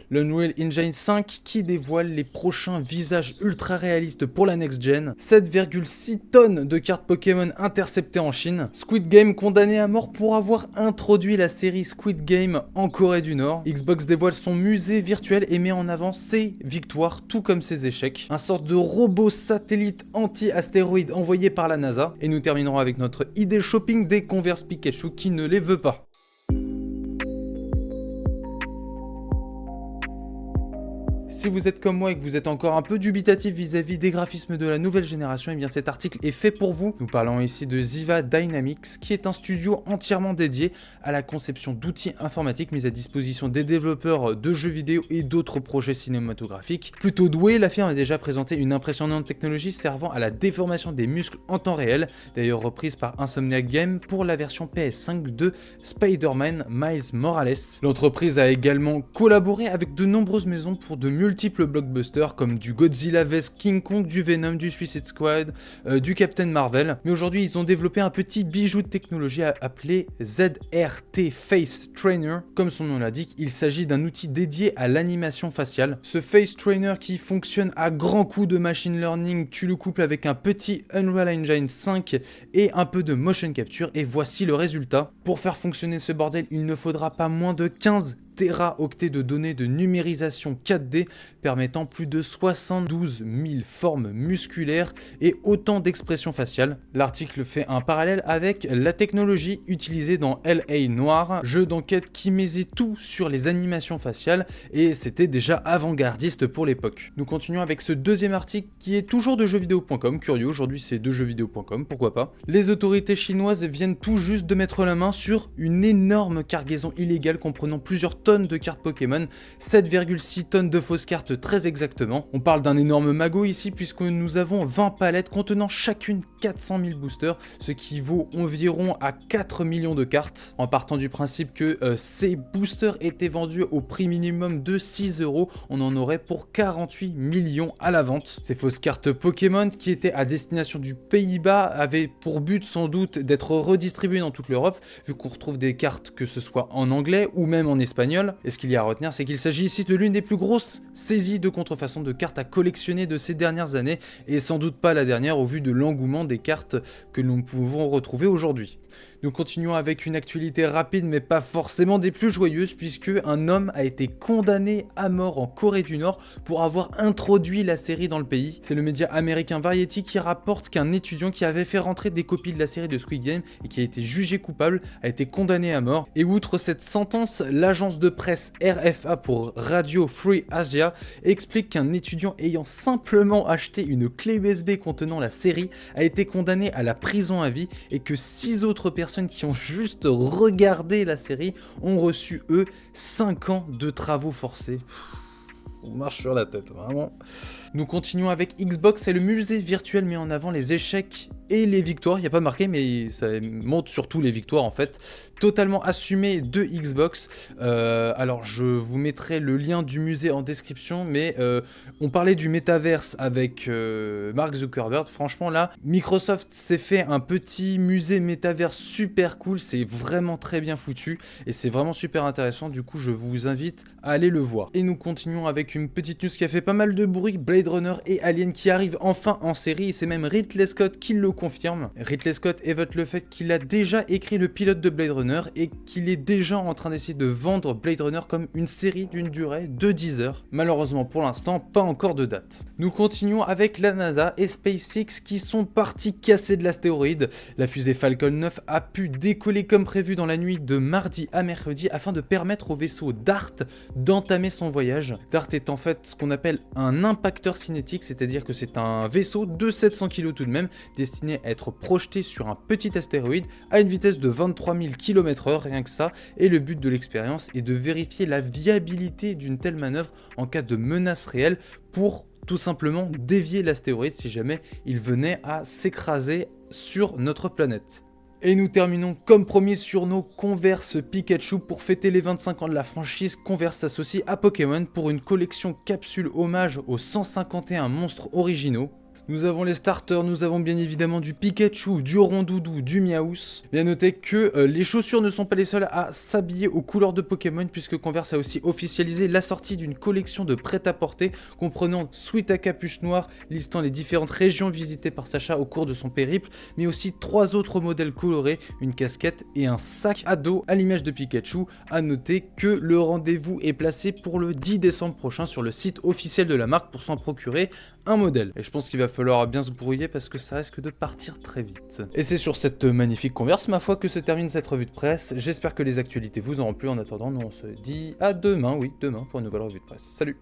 l'Unreal Engine 5 qui dévoile les prochains visages ultra réalistes pour la next gen, 7,6 tonnes de cartes Pokémon interceptées en Chine, Squid Game condamné à mort pour avoir introduit la série Squid Game en Corée du Nord, Xbox dévoile son musée virtuel et met en avant ses victoires tout comme ses échecs, un sorte de robot satellite anti-astéroïde envoyé par la NASA, et nous terminerons avec notre idée shopping des Converse Pikachu qui ne les veut pas. Si vous êtes comme moi et que vous êtes encore un peu dubitatif vis-à-vis des graphismes de la nouvelle génération, et bien cet article est fait pour vous. Nous parlons ici de Ziva Dynamics, qui est un studio entièrement dédié à la conception d'outils informatiques mis à disposition des développeurs de jeux vidéo et d'autres projets cinématographiques. Plutôt doué, la firme a déjà présenté une impressionnante technologie servant à la déformation des muscles en temps réel, d'ailleurs reprise par Insomniac Games pour la version PS5 de Spider-Man Miles Morales. L'entreprise a également collaboré avec de nombreuses maisons pour de multiples blockbusters comme du Godzilla vs King Kong, du Venom, du Suicide Squad, du Captain Marvel. Mais aujourd'hui, ils ont développé un petit bijou de technologie appelé ZRT Face Trainer. Comme son nom l'indique, il s'agit d'un outil dédié à l'animation faciale. Ce Face Trainer qui fonctionne à grands coups de machine learning, tu le couples avec un petit Unreal Engine 5 et un peu de motion capture et voici le résultat. Pour faire fonctionner ce bordel, il ne faudra pas moins de 15 téraoctets de données de numérisation 4D permettant plus de 72 000 formes musculaires et autant d'expressions faciales. L'article fait un parallèle avec la technologie utilisée dans L.A. Noire, jeu d'enquête qui misait tout sur les animations faciales et c'était déjà avant-gardiste pour l'époque. Nous continuons avec ce deuxième article qui est toujours de jeuxvideo.com, curieux, aujourd'hui c'est de jeuxvideo.com, pourquoi pas. Les autorités chinoises viennent tout juste de mettre la main sur une énorme cargaison illégale comprenant plusieurs tonnes de cartes Pokémon, 7,6 tonnes de fausses cartes très exactement. On parle d'un énorme magot ici puisque nous avons 20 palettes contenant chacune 400 000 boosters, ce qui vaut environ à 4 millions de cartes, en partant du principe que ces boosters étaient vendus au prix minimum de 6 €, on en aurait pour 48 millions à la vente. Ces fausses cartes Pokémon qui étaient à destination du Pays-Bas avaient pour but sans doute d'être redistribuées dans toute l'Europe, vu qu'on retrouve des cartes que ce soit en anglais ou même en espagnol. Et ce qu'il y a à retenir, c'est qu'il s'agit ici de l'une des plus grosses saisies de contrefaçon de cartes à collectionner de ces dernières années, et sans doute pas la dernière au vu de l'engouement des cartes que nous pouvons retrouver aujourd'hui. Nous continuons avec une actualité rapide mais pas forcément des plus joyeuses puisque un homme a été condamné à mort en Corée du Nord pour avoir introduit la série dans le pays. C'est le média américain Variety qui rapporte qu'un étudiant qui avait fait rentrer des copies de la série de Squid Game et qui a été jugé coupable a été condamné à mort. Et outre cette sentence, l'agence de presse RFA pour Radio Free Asia explique qu'un étudiant ayant simplement acheté une clé USB contenant la série a été condamné à la prison à vie et que 6 autres personnes qui ont juste regardé la série ont reçu eux 5 ans de travaux forcés. On marche sur la tête, vraiment. Nous continuons avec Xbox et le musée virtuel met en avant les échecs et les victoires. Il n'y a pas marqué, mais ça montre surtout les victoires en fait. Totalement assumé de Xbox. Alors je vous mettrai le lien du musée en description, mais on parlait du métaverse avec Mark Zuckerberg. Franchement là, Microsoft s'est fait un petit musée métaverse super cool. C'est vraiment très bien foutu et c'est vraiment super intéressant. Du coup, je vous invite à aller le voir. Et nous continuons avec une petite news qui a fait pas mal de bruit. Blade Runner et Alien qui arrivent enfin en série, et c'est même Ridley Scott qui le confirme. Ridley Scott évoque le fait qu'il a déjà écrit le pilote de Blade Runner et qu'il est déjà en train d'essayer de vendre Blade Runner comme une série d'une durée de 10 heures. Malheureusement pour l'instant, pas encore de date. Nous continuons avec la NASA et SpaceX qui sont partis casser de l'astéroïde. La fusée Falcon 9 a pu décoller comme prévu dans la nuit de mardi à mercredi afin de permettre au vaisseau DART d'entamer son voyage. DART est en fait ce qu'on appelle un impacteur cinétique, c'est-à-dire que c'est un vaisseau de 700 kg tout de même, destiné à être projeté sur un petit astéroïde à une vitesse de 23 000 km/h, rien que ça, et le but de l'expérience est de vérifier la viabilité d'une telle manœuvre en cas de menace réelle pour tout simplement dévier l'astéroïde si jamais il venait à s'écraser sur notre planète. Et nous terminons comme promis sur nos Converse Pikachu. Pour fêter les 25 ans de la franchise, Converse s'associe à Pokémon pour une collection capsule hommage aux 151 monstres originaux. Nous avons les starters, nous avons bien évidemment du Pikachu, du Rondoudou, du Miaous. Bien noter que les chaussures ne sont pas les seules à s'habiller aux couleurs de Pokémon, puisque Converse a aussi officialisé la sortie d'une collection de prêt-à-porter comprenant Sweat à capuche noire, listant les différentes régions visitées par Sacha au cours de son périple, mais aussi 3 autres modèles colorés, une casquette et un sac à dos à l'image de Pikachu. À noter que le rendez-vous est placé pour le 10 décembre prochain sur le site officiel de la marque pour s'en procurer un modèle. Et je pense qu'il va falloir bien se brouiller parce que ça risque de partir très vite. Et c'est sur cette magnifique Converse, ma foi, que se termine cette revue de presse. J'espère que les actualités vous auront plu. En attendant, nous on se dit à demain, oui, demain pour une nouvelle revue de presse. Salut!